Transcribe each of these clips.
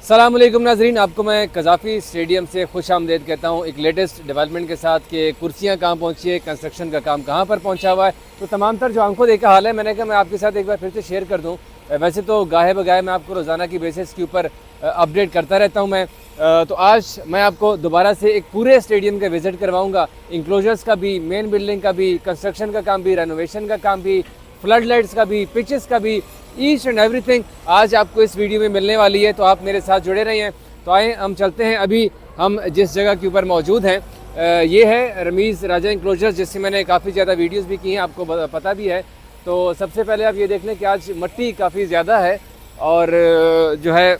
सलाम अलैकुम नाजरीन, आपको मैं कज़ाफ़ी स्टेडियम से खुश आमदेद कहता हूँ। एक लेटेस्ट डेवलपमेंट के साथ कि कुर्सियाँ कहाँ पहुँची है, कंस्ट्रक्शन का काम कहाँ पर पहुँचा हुआ है। तो तमाम तर जो आंखों देखा हाल है, मैंने कहा मैं आपके साथ एक बार फिर से शेयर कर दूँ। वैसे तो गाहे बगाहे मैं आपको रोज़ाना की बेसिस के ऊपर अपडेट करता रहता हूँ मैं। तो आज मैं आपको दोबारा से एक पूरे स्टेडियम का विज़िट करवाऊँगा, इंक्लोजर्स का भी, मेन बिल्डिंग का भी, कंस्ट्रक्शन का काम भी, रेनोवेशन का काम भी, फ्लड लाइट्स का भी, पिचेस का भी, ईच एंड एवरीथिंग आज आपको इस वीडियो में मिलने वाली है। तो आप मेरे साथ जुड़े रहे हैं। तो आए हम चलते हैं। अभी हम जिस जगह के ऊपर मौजूद हैं ये है रमीज़ राजा इंक्लोजर्स, जिससे मैंने काफ़ी ज़्यादा वीडियोस भी की हैं, आपको पता भी है। तो सबसे पहले आप ये देख लें कि आज मट्टी काफ़ी ज़्यादा है और जो है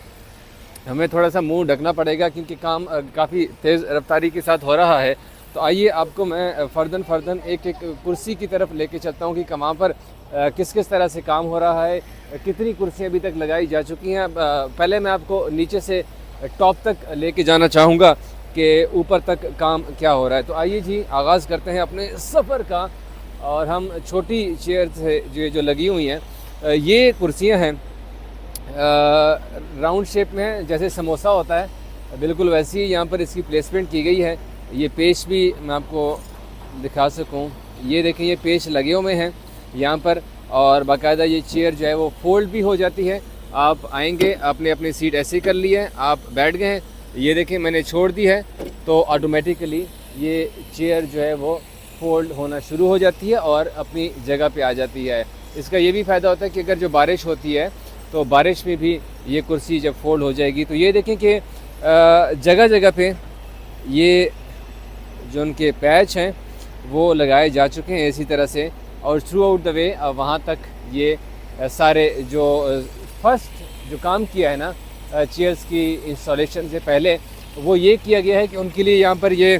हमें थोड़ा सा मुंह ढकना पड़ेगा क्योंकि काम काफ़ी तेज़ रफ्तारी के साथ हो रहा है। तो आइए आपको मैं फ़र्दन एक एक कुर्सी की तरफ लेके चलता हूँ कि वहाँ पर किस किस तरह से काम हो रहा है, कितनी कुर्सियाँ अभी तक लगाई जा चुकी हैं। पहले मैं आपको नीचे से टॉप तक लेके जाना चाहूँगा कि ऊपर तक काम क्या हो रहा है। तो आइए जी, आगाज़ करते हैं अपने सफ़र का। और हम छोटी चेयर से जो लगी हुई हैं, ये कुर्सियाँ हैं राउंड शेप में है, जैसे समोसा होता है बिल्कुल वैसी ही यहाँ पर इसकी प्लेसमेंट की गई है। ये पेच भी मैं आपको दिखा सकूँ, ये देखें ये पेच लगे हुए हैं यहाँ पर। और बाकायदा ये चेयर जो है वो फोल्ड भी हो जाती है। आप आएंगे, आपने अपनी सीट ऐसे कर ली है, आप बैठ गए हैं, ये देखें मैंने छोड़ दी है तो ऑटोमेटिकली ये चेयर जो है वो फोल्ड होना शुरू हो जाती है और अपनी जगह पे आ जाती है। इसका ये भी फ़ायदा होता है कि अगर जो बारिश होती है तो बारिश में भी ये कुर्सी जब फोल्ड हो जाएगी। तो ये देखें कि जगह जगह पे ये जो उनके पैच हैं वो लगाए जा चुके हैं इसी तरह से। और थ्रू आउट द वे वहाँ तक ये सारे जो फर्स्ट जो काम किया है ना चेयर्स की इंस्टॉलेशन से पहले, वो ये किया गया है कि उनके लिए यहाँ पर ये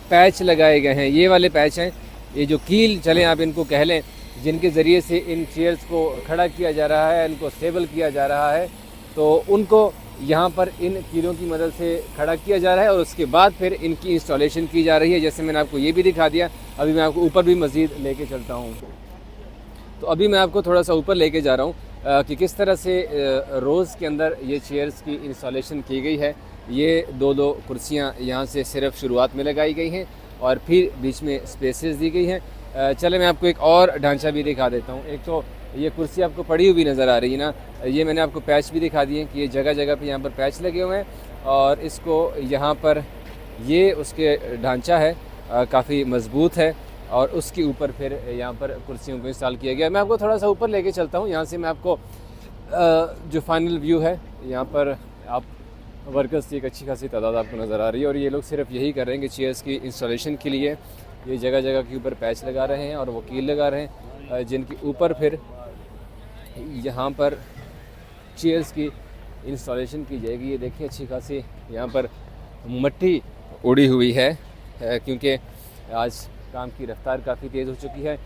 पैच लगाए गए हैं। ये वाले पैच हैं, ये जो कील चलें आप इनको कह लें, जिनके ज़रिए से इन चेयर्स को खड़ा किया जा रहा है, इनको स्टेबल किया जा रहा है। तो उनको यहाँ पर इन कीलों की मदद से खड़ा किया जा रहा है और उसके बाद फिर इनकी इंस्टॉलेशन की जा रही है। जैसे मैंने आपको ये भी दिखा दिया, अभी मैं आपको ऊपर भी मज़ीद लेके चलता हूँ। तो अभी मैं आपको थोड़ा सा ऊपर लेके जा रहा हूँ कि किस तरह से रोज़ के अंदर ये चेयर्स की इंस्टॉलेशन की गई है। ये दो कुर्सियाँ यहाँ से सिर्फ शुरुआत में लगाई गई हैं और फिर बीच में स्पेसेस दी गई हैं। चले मैं आपको एक और ढांचा भी दिखा देता हूँ। एक तो ये कुर्सी आपको पड़ी हुई नज़र आ रही है ना, ये मैंने आपको पैच भी दिखा दिए कि ये जगह जगह पे यहाँ पर पैच लगे हुए हैं और इसको यहाँ पर ये उसके ढांचा है काफ़ी मज़बूत है और उसके ऊपर फिर यहाँ पर कुर्सियों को इंस्टॉल किया गया। मैं आपको थोड़ा सा ऊपर लेके चलता हूँ। यहाँ से मैं आपको जो फाइनल व्यू है, यहाँ पर आप वर्कर्स की एक अच्छी खासी तादाद आपको नज़र आ रही है और ये लोग सिर्फ यही कर रहे हैं कि चेयर्स की इंस्टॉलेशन के लिए ये जगह जगह के ऊपर पैच लगा रहे हैं और वो कील लगा रहे हैं, जिनके ऊपर फिर यहाँ पर चेयर्स की इंस्टॉलेशन की जाएगी। ये देखिए अच्छी खासी यहाँ पर मट्टी उड़ी हुई है क्योंकि आज काम की रफ्तार काफ़ी तेज़ हो चुकी है।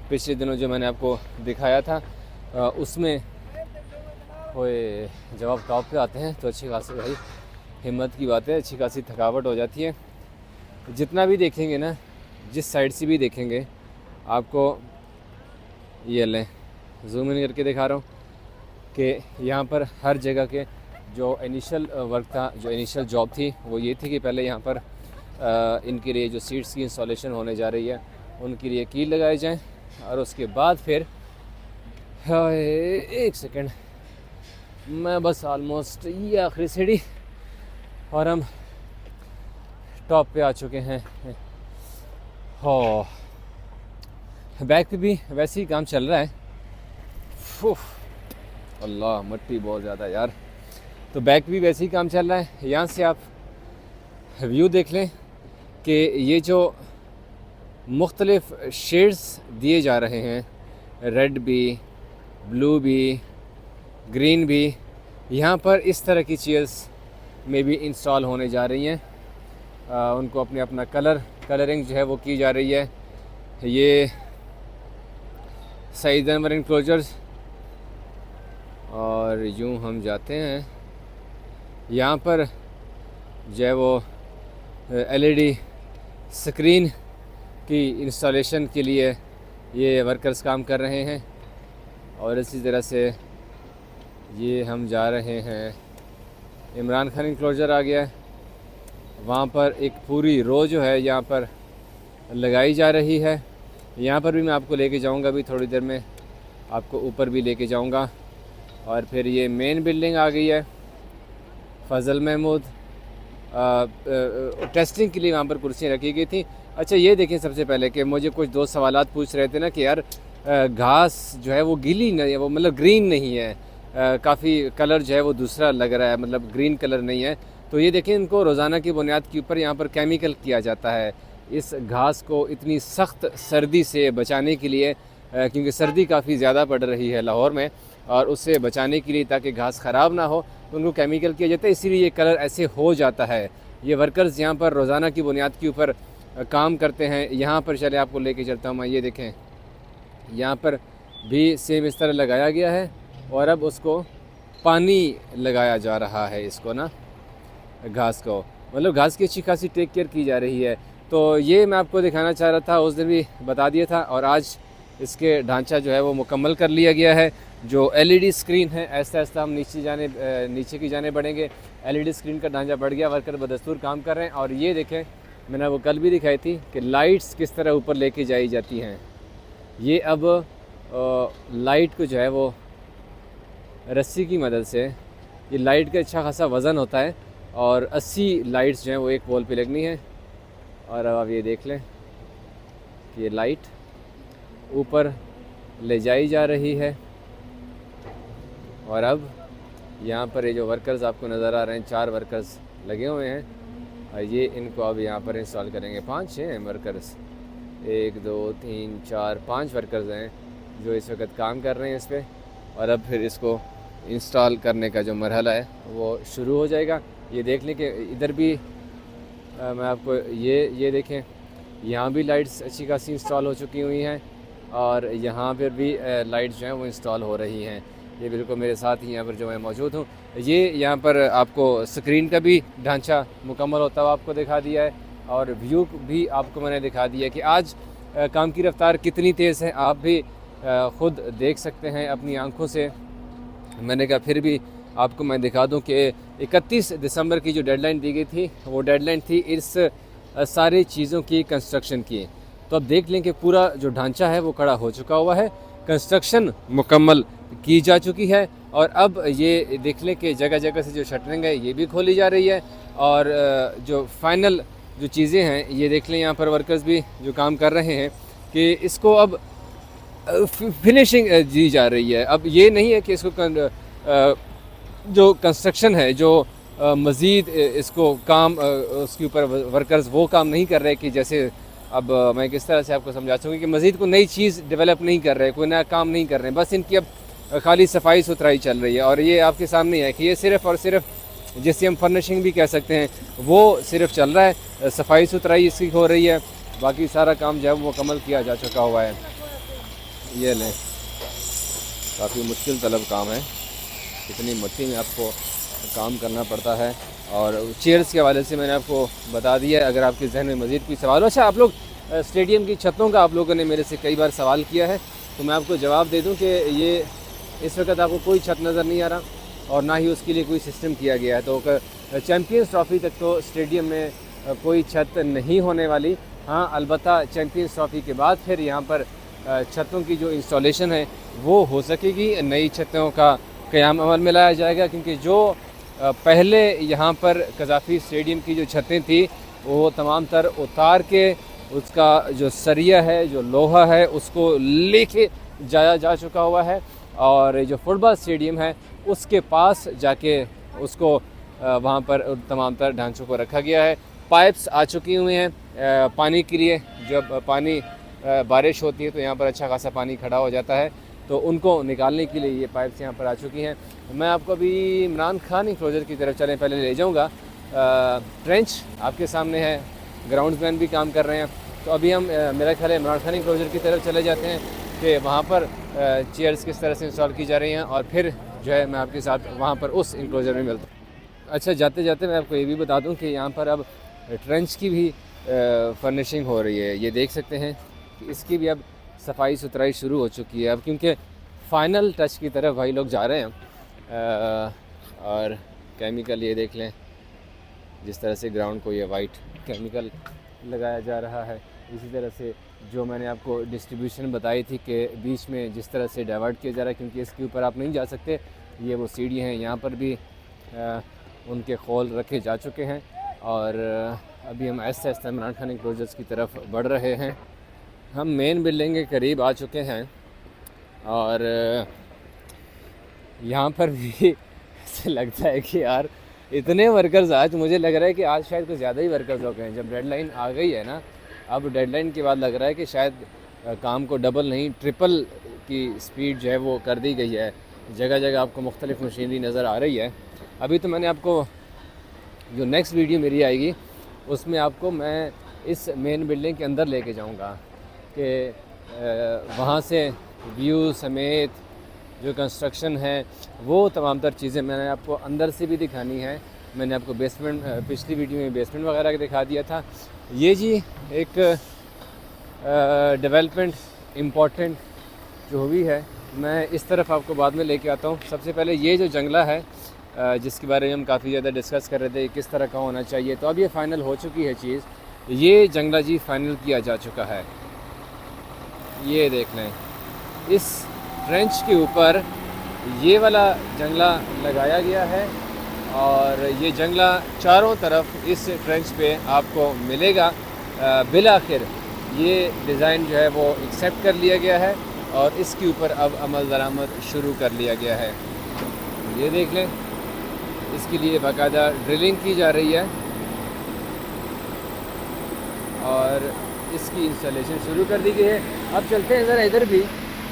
पिछले दिनों जो मैंने आपको दिखाया था उसमें होए जब आप टॉप पे आते हैं तो अच्छी खासी भाई हिम्मत की बात है, अच्छी खासी थकावट हो जाती है। जितना भी देखेंगे ना, जिस साइड से भी देखेंगे आपको, ये लें जूम इन करके दिखा रहा हूँ कि यहाँ पर हर जगह के जो इनिशियल वर्क था, जो इनिशियल जॉब थी वो ये थी कि पहले यहाँ पर इनके लिए जो सीट्स की इंस्टॉलेशन होने जा रही है उनके लिए कील लगाए जाएं और उसके बाद फिर एक सेकंड, मैं बस ऑलमोस्ट ये आखिरी सीढ़ी और हम टॉप पे आ चुके हैं। हो बैक पे भी वैसे ही काम चल रहा है। अल्लाह मट्टी बहुत ज़्यादा यार। तो बैक भी वैसे ही काम चल रहा है। यहाँ से आप व्यू देख लें कि ये जो मुख्तलिफ़ शेड्स दिए जा रहे हैं, रेड भी, ब्लू भी, ग्रीन भी, यहाँ पर इस तरह की चेयर्स में भी इंस्टॉल होने जा रही हैं। उनको अपने अपना कलरिंग जो है वो की जा रही है। ये सईद अनवर इंक्लोजर्स और यूँ हम जाते हैं, यहाँ पर जो है वो एलईडी स्क्रीन की इंस्टॉलेशन के लिए ये वर्कर्स काम कर रहे हैं। और इसी तरह से ये हम जा रहे हैं इमरान खान इंक्लोजर आ गया है। वहाँ पर एक पूरी रो जो है यहाँ पर लगाई जा रही है। यहाँ पर भी मैं आपको लेके जाऊँगा, अभी थोड़ी देर में आपको ऊपर भी लेके जाऊँगा। और फिर ये मेन बिल्डिंग आ गई है। फ़ज़ल महमूद टेस्टिंग के लिए वहाँ पर कुर्सियाँ रखी गई थी। अच्छा ये देखें, सबसे पहले कि मुझे कुछ दोस्त सवालात पूछ रहे थे ना कि यार घास जो है वो गीली नहीं है, वो मतलब ग्रीन नहीं है, काफ़ी कलर जो है वो दूसरा लग रहा है, मतलब ग्रीन कलर नहीं है। तो ये देखें, इनको रोज़ाना की बुनियाद के ऊपर यहाँ पर केमिकल किया जाता है इस घास को इतनी सख्त सर्दी से बचाने के लिए, क्योंकि सर्दी काफ़ी ज़्यादा पड़ रही है लाहौर में, और उससे बचाने के लिए ताकि घास ख़राब ना हो तो उनको केमिकल किया जाता है, इसीलिए ये कलर ऐसे हो जाता है। ये वर्कर्स यहाँ पर रोज़ाना की बुनियाद के ऊपर काम करते हैं। यहाँ पर चले आपको लेके चलता हूँ मैं। ये देखें, यहाँ पर भी सेम इस तरह लगाया गया है और अब उसको पानी लगाया जा रहा है, इसको ना घास को, मतलब घास की अच्छी खासी टेक केयर की जा रही है। तो ये मैं आपको दिखाना चाह रहा था, उस दिन भी बता दिया था, और आज इसके ढांचा जो है वो मुकम्मल कर लिया गया है। जो एलईडी स्क्रीन है, ऐसा ऐसा हम नीचे की जाने बढ़ेंगे। एलईडी स्क्रीन का ढांचा बढ़ गया, वर्कर बदस्तूर काम कर रहे हैं। और ये देखें, मैंने वो कल भी दिखाई थी कि लाइट्स किस तरह ऊपर लेके जाई जाती हैं। ये अब लाइट को जो है वो रस्सी की मदद से, ये लाइट का अच्छा खासा वज़न होता है और 80 लाइट्स जो हैं वो एक पोल पे लगनी है। और अब आप ये देख लें कि ये लाइट ऊपर ले जाई जा रही है। और अब यहाँ पर ये जो वर्कर्स आपको नज़र आ रहे हैं, 4 वर्कर्स लगे हुए हैं, और ये इनको अब यहाँ पर इंस्टॉल करेंगे। 5-6 हैं वर्कर्स, 1 2 3 4 5 वर्कर्स हैं जो इस वक्त काम कर रहे हैं इस पर। और अब फिर इसको इंस्टॉल करने का जो मरहला है वो शुरू हो जाएगा। ये देख लें कि इधर भी मैं आपको ये देखें, यहाँ भी लाइट्स अच्छी खासी इंस्टॉल हो चुकी हुई हैं और यहाँ पर भी लाइट्स जो हैं वो इंस्टॉल हो रही हैं। ये बिल्कुल मेरे साथ ही यहाँ पर जो मैं मौजूद हूँ। ये यहाँ पर आपको स्क्रीन का भी ढांचा मुकम्मल होता हुआ आपको दिखा दिया है और व्यू भी आपको मैंने दिखा दिया है कि आज काम की रफ्तार कितनी तेज़ है, आप भी ख़ुद देख सकते हैं अपनी आँखों से। मैंने कहा फिर भी आपको मैं दिखा दूं कि 31 दिसंबर की जो डेडलाइन दी गई थी वो डेडलाइन थी इस सारी चीज़ों की कंस्ट्रक्शन की। तो अब देख लें कि पूरा जो ढांचा है वो खड़ा हो चुका हुआ है, कंस्ट्रक्शन मुकम्मल की जा चुकी है। और अब ये देख लें कि जगह जगह से जो शटरिंग है ये भी खोली जा रही है और जो फाइनल जो चीज़ें हैं ये देख लें, यहाँ पर वर्कर्स भी जो काम कर रहे हैं कि इसको अब फिनिशिंग दी जा रही है। अब ये नहीं है कि इसको जो कंस्ट्रक्शन है, जो मज़ीद इसको काम उसके ऊपर वर्कर्स वो काम नहीं कर रहे कि जैसे अब मैं किस तरह से आपको समझा सकूँ कि मज़ीद को नई चीज़ डेवलप नहीं कर रहे, कोई नया काम नहीं कर रहे हैं, बस इनकी अब खाली सफाई सुथराई चल रही है। और ये आपके सामने है कि ये सिर्फ़ और सिर्फ जिसे हम फर्निशिंग भी कह सकते हैं वो सिर्फ चल रहा है, सफाई सुथराई इसकी हो रही है, बाकी सारा काम जो है वो मुकम्मल किया जा चुका हुआ है। ये लें, काफ़ी मुश्किल तलब काम है, इतनी मट्टी में आपको काम करना पड़ता है। और चेयर्स के हवाले से मैंने आपको बता दिया है। अगर आपके जहन में मज़ीद कोई सवाल हो, अच्छा आप लोग स्टेडियम की छतों का आप लोगों ने मेरे से कई बार सवाल किया है, तो मैं आपको जवाब दे दूं कि ये इस वक्त आपको कोई छत नज़र नहीं आ रहा और ना ही उसके लिए कोई सिस्टम किया गया है। तो चैम्पियंस ट्रॉफ़ी तक तो स्टेडियम में कोई छत नहीं होने वाली। हाँ, अलबत्ता चैम्पियंस ट्रॉफ़ी के बाद फिर यहाँ पर छतों की जो इंस्टॉलेशन है वो हो सकेगी, नई छतों का क़याम अमल में लाया जाएगा, क्योंकि जो पहले यहाँ पर कज़ाफ़ी स्टेडियम की जो छतें थी वो तमाम तर उतार के उसका जो सरिया है, जो लोहा है, उसको लेके जाया जा चुका हुआ है। और जो फुटबॉल स्टेडियम है उसके पास जाके उसको वहाँ पर तमाम तर ढांचों को रखा गया है। पाइप्स आ चुकी हुई हैं पानी के लिए, जब पानी बारिश होती है तो यहाँ पर अच्छा खासा पानी खड़ा हो जाता है, तो उनको निकालने के लिए ये पाइप्स यहाँ पर आ चुकी हैं। मैं आपको अभी इमरान खान इंक्लोजर की तरफ पहले ले जाऊँगा। ट्रेंच आपके सामने है, ग्राउंड्समैन भी काम कर रहे हैं, तो अभी हम मेरा ख्याल है इमरान खान इंक्लोजर की तरफ चले जाते हैं कि वहाँ पर चेयर्स किस तरह से इंस्टॉल की जा रही हैं, और फिर जो है मैं आपके साथ वहाँ पर उस इंक्लोजर में मिलता हूँ। अच्छा, जाते जाते मैं आपको ये भी बता दूँ कि यहाँ पर अब ट्रेंच की भी फर्निशिंग हो रही है। ये देख सकते हैं कि इसकी भी अब सफाई सुथराई शुरू हो चुकी है, अब क्योंकि फ़ाइनल टच की तरफ भाई लोग जा रहे हैं। और केमिकल ये देख लें, जिस तरह से ग्राउंड को ये वाइट केमिकल लगाया जा रहा है। इसी तरह से जो मैंने आपको डिस्ट्रीब्यूशन बताई थी कि बीच में जिस तरह से डाइवर्ट किया जा रहा है, क्योंकि इसके ऊपर आप नहीं जा सकते, ये वो सीढ़ी हैं, यहाँ पर भी उनके खोल रखे जा चुके हैं। और अभी हम ऐसे आहिस्ता इमरान खान इंक्लोजर्स की तरफ बढ़ रहे हैं। हम मेन बिल्डिंग के करीब आ चुके हैं और यहाँ पर भी ऐसे लगता है कि यार इतने वर्कर्स, आज मुझे लग रहा है कि आज शायद कुछ ज़्यादा ही वर्कर्स हो गए हैं। जब डेडलाइन आ गई है ना, अब डेडलाइन के बाद लग रहा है कि शायद काम को डबल नहीं ट्रिपल की स्पीड जो है वो कर दी गई है। जगह जगह आपको मुख्तलिफ मशीनरी नज़र आ रही है। अभी तो मैंने आपको जो नेक्स्ट वीडियो मेरी आएगी उसमें आपको मैं इस मेन बिल्डिंग के अंदर लेके जाऊंगा कि वहाँ से व्यू समेत जो कंस्ट्रक्शन है वो तमाम तर चीज़ें मैंने आपको अंदर से भी दिखानी है। मैंने आपको बेसमेंट पिछली वीडियो में बेसमेंट वगैरह दिखा दिया था। ये जी एक डेवलपमेंट इम्पॉर्टेंट जो हुई है, मैं इस तरफ आपको बाद में लेके आता हूँ। सबसे पहले ये जो जंगला है जिसके बारे में हम काफ़ी ज़्यादा डिस्कस कर रहे थे किस तरह का होना चाहिए, तो अब ये फ़ाइनल हो चुकी है चीज़। ये जंगला जी फ़ाइनल किया जा चुका है। ये देख लें, इस ट्रेंच के ऊपर ये वाला जंगला लगाया गया है और ये जंगला चारों तरफ इस ट्रेंच पे आपको मिलेगा। बिल आखिर ये डिज़ाइन जो है वो एक्सेप्ट कर लिया गया है और इसके ऊपर अब अमल दरामद शुरू कर लिया गया है। ये देख लें, इसके लिए बाकायदा ड्रिलिंग की जा रही है और इसकी इंस्टॉलेशन शुरू कर दी गई है। अब चलते हैं ज़रा इधर भी,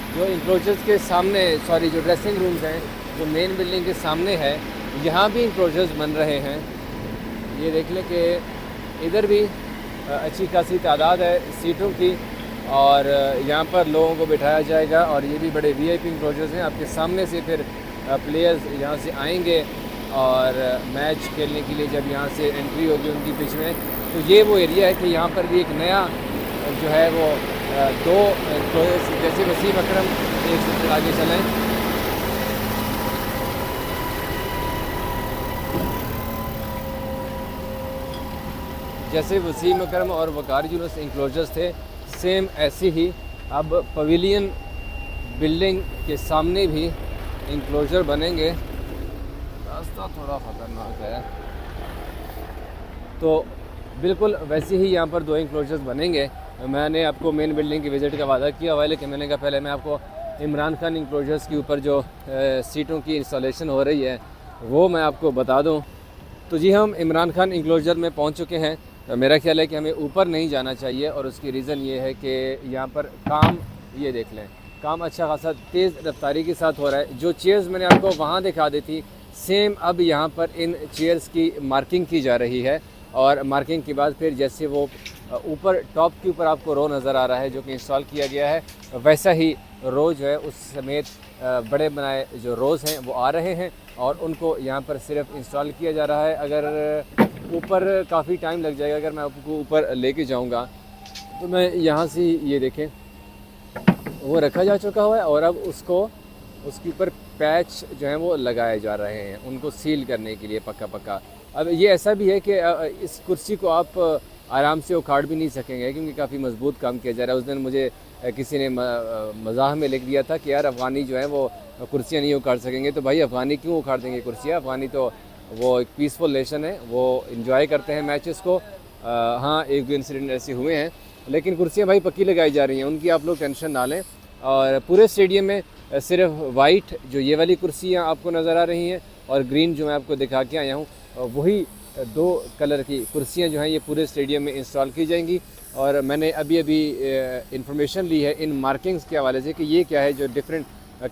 जो इंक्लोजर्स के सामने, सॉरी जो ड्रेसिंग रूम्स हैं जो मेन बिल्डिंग के सामने है, यहाँ भी इंक्लोजर्स बन रहे हैं। ये देख लें कि इधर भी अच्छी खासी तादाद है सीटों की और यहाँ पर लोगों को बिठाया जाएगा और ये भी बड़े वीआईपी इंक्लोजर्स हैं। आपके सामने से फिर प्लेयर्स यहाँ से आएंगे और मैच खेलने के लिए जब यहाँ से एंट्री होगी उनकी पिच में, तो ये वो एरिया है कि यहाँ पर भी एक नया जो है वो दो इंक्लोजर्स, जैसे वसीम अकरम एक से आगे चलें, जैसे वसीम अकरम और वकार यूनुस इंक्लोजर्स थे, सेम ऐसे ही अब पवेलियन बिल्डिंग के सामने भी इंक्लोजर बनेंगे। रास्ता थोड़ा ख़तरनाक है, तो बिल्कुल वैसे ही यहाँ पर दो इंक्लोजर्स बनेंगे। मैंने आपको मेन बिल्डिंग की विज़िट का वादा किया हुआ है, लेकिन मैंने कहा पहले मैं आपको इमरान खान इंक्लोजर्स के ऊपर जो सीटों की इंस्टॉलेशन हो रही है वो मैं आपको बता दूँ। तो जी हम इमरान खान इंक्लोजर में पहुँच चुके हैं। मेरा ख्याल है कि हमें ऊपर नहीं जाना चाहिए और उसकी रीज़न ये है कि यहाँ पर काम, ये देख लें, काम अच्छा खासा तेज़ रफ्तारी के साथ हो रहा है। जो चेयर्स मैंने आपको वहाँ दिखा दी थी, सेम अब यहाँ पर इन चेयर्स की मार्किंग की जा रही है और मार्किंग के बाद फिर जैसे वो ऊपर टॉप के ऊपर आपको रो नज़र आ रहा है जो कि इंस्टॉल किया गया है, वैसा ही रो जो है उस समेत बड़े बनाए जो रोज़ हैं वो आ रहे हैं और उनको यहाँ पर सिर्फ इंस्टॉल किया जा रहा है। अगर ऊपर काफ़ी टाइम लग जाएगा, अगर मैं आपको ऊपर लेके जाऊँगा तो मैं यहाँ से ये देखें वो रखा जा चुका हुआ है और अब उसको उसके ऊपर पैच जो हैं वो लगाए जा रहे हैं उनको सील करने के लिए पक्का पक्का। अब ये ऐसा भी है कि इस कुर्सी को आप आराम से उखाड़ भी नहीं सकेंगे क्योंकि काफ़ी मजबूत काम किया जा रहा है। उस दिन मुझे किसी ने मज़ाक में लिख दिया था कि यार अफ़गानी जो है वो कुर्सियाँ नहीं उखाड़ सकेंगे, तो भाई अफ़गानी क्यों उखाड़ देंगे कुर्सियाँ? अफ़गानी तो वो एक पीसफुल नेशन है, वो इन्जॉय करते हैं मैचेस को। हाँ, एक दो इंसिडेंट ऐसे हुए हैं, लेकिन कुर्सियाँ भाई पक्की लगाई जा रही हैं, उनकी आप लोग टेंशन ना लें। और पूरे स्टेडियम में सिर्फ वाइट जो ये वाली कुर्सियाँ आपको नज़र आ रही हैं और ग्रीन जो मैं आपको दिखा के आया हूँ, वही दो कलर की कुर्सियाँ जो हैं ये पूरे स्टेडियम में इंस्टॉल की जाएंगी। और मैंने अभी इंफॉर्मेशन ली है इन मार्किंग्स के हवाले से कि ये क्या है जो डिफरेंट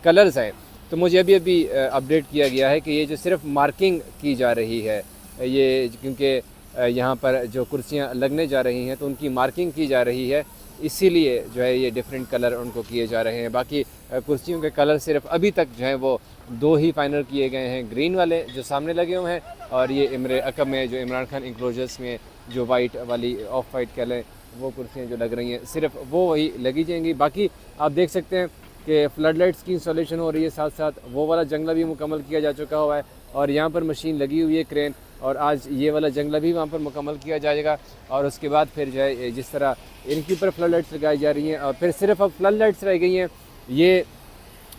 कलर्स हैं, तो मुझे अभी अपडेट किया गया है कि ये जो सिर्फ मार्किंग की जा रही है, ये क्योंकि यहाँ पर जो कुर्सियाँ लगने जा रही हैं तो उनकी मार्किंग की जा रही है, इसीलिए जो है ये डिफरेंट कलर उनको किए जा रहे हैं। बाकी कुर्सियों के कलर सिर्फ अभी तक जो है वो दो ही फाइनल किए गए हैं, ग्रीन वाले जो सामने लगे हुए हैं और ये इमरे अकब में जो इमरान खान इंक्लोजर्स में जो वाइट वाली ऑफ वाइट कह लें वो कुर्सियाँ जो लग रही हैं सिर्फ वो वही लगी जाएंगी। बाकी आप देख सकते हैं कि फ्लड लाइट्स की इंस्टॉलेशन हो रही है, साथ साथ वो वाला जंगला भी मुकम्मल किया जा चुका हुआ है और यहाँ पर मशीन लगी हुई है क्रेन, और आज ये वाला जंगला भी वहाँ पर मुकम्मल किया जाएगा। और उसके बाद फिर जो है जिस तरह इनके ऊपर फ्लड लाइट्स लगाई जा रही हैं, और फिर सिर्फ अब फ्लड लाइट्स रह गई हैं। ये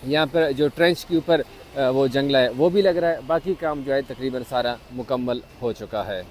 यहाँ पर जो ट्रेंच के ऊपर वो जंगला है वो भी लग रहा है। बाकी काम जो है तकरीबन सारा मुकम्मल हो चुका है।